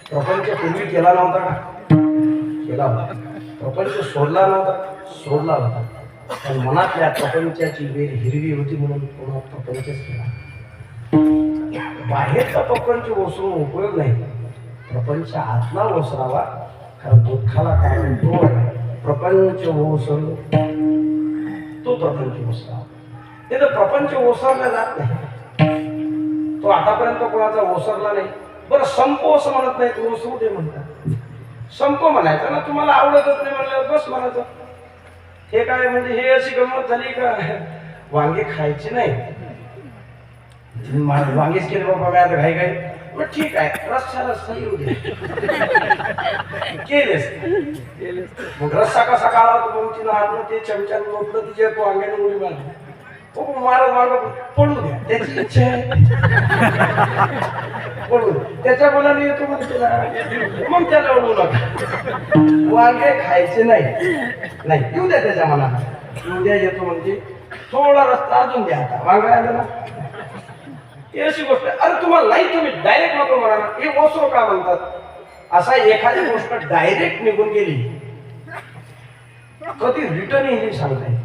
प्रपंच पूर्वी केला नव्हता का? केला होता. प्रपंच सोडला नव्हता, सोडला होता. पण मनातल्या प्रपंचाची वेल हिरवी होती म्हणून पुन्हा प्रपंचच केला. बाहेरचा प्रपंच ओसरून उपयोग नाही, प्रपंच आतला ओसरावा. कारण दुःखाला कारण तो आहे. प्रपंच ओसर तो प्रपंच ओसरावा. ते तर प्रपंच ओसरला जात नाही. तो आतापर्यंत कोणाचा ओसरला नाही. बरं संपो असं म्हणत नाही, तो ओसरू दे म्हणतात. संपो म्हणायचं ना, तुम्हाला आवडतच नाही म्हणलं बस म्हणायचं. हे काय म्हणजे हे अशी गंमत झाली का वांगे खायचे नाही, वांगेच केले बाबा काय आता घाई घाई. मग ठीक आहे रस्सा रस्सा येऊ दे केलेस. मग रस्सा कसा काढा तो मग तिला हात ते चमच्यानं मोठलं तिच्या वांग्यानं उडी मारली. हो मारत मारत पडू द्या, त्याची इच्छा आहे पडू त्याच्या मनाने येतो मग तिला, मग त्याला ओढू नका. वांगे खायचे नाही, नाही येऊ द्या त्याच्या मनाला. उद्या येतो म्हणजे थोडा रस्ता अजून द्या. आता वांगा आलं ना ही अशी गोष्ट. अरे तुम्हाला नाही, तुम्ही डायरेक्ट नको म्हणा ना. हे ओसरो का म्हणतात? असा एखादी गोष्ट डायरेक्ट निघून गेली कधी रिटर्न येईल सांगता येईल.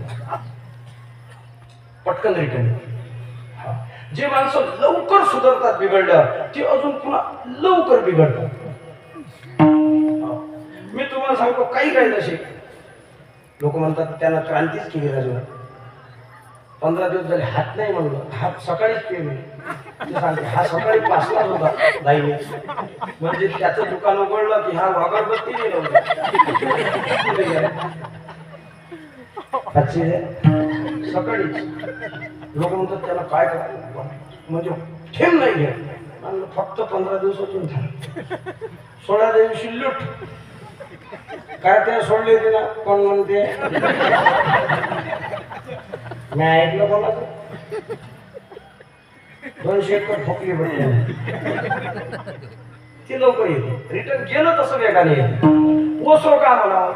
पटकन रिटर्न. जे माणसं लवकर सुधारतात बिघडलं, ते अजून पुन्हा लवकर बिघडतात. मी तुम्हाला सांगतो काही काही तसे लोक म्हणतात त्यानं क्रांतीच केली राजूला. 15 दिवस झाले हात नाही म्हणलं, हात सकाळीच केले. ते सांगते हा सकाळी 5लाच होता दाईने. म्हणजे त्याचं दुकान उघडलं की हा अगरबत्ती सकाळीच. लोक म्हणतात त्याला काय करायला म्हणजे ठेम नाही घ्या. फक्त 15 दिवसातून झालं. 16 दिवशी लूट काय त्या सोडले होते ना. कोण म्हणते मी ऐकलं कोणाचं 200 एकर ठोकली बघते ते लवकर येते. रिटर्न गेलं तसं वेगाने येते. ओसरो का म्हणावं.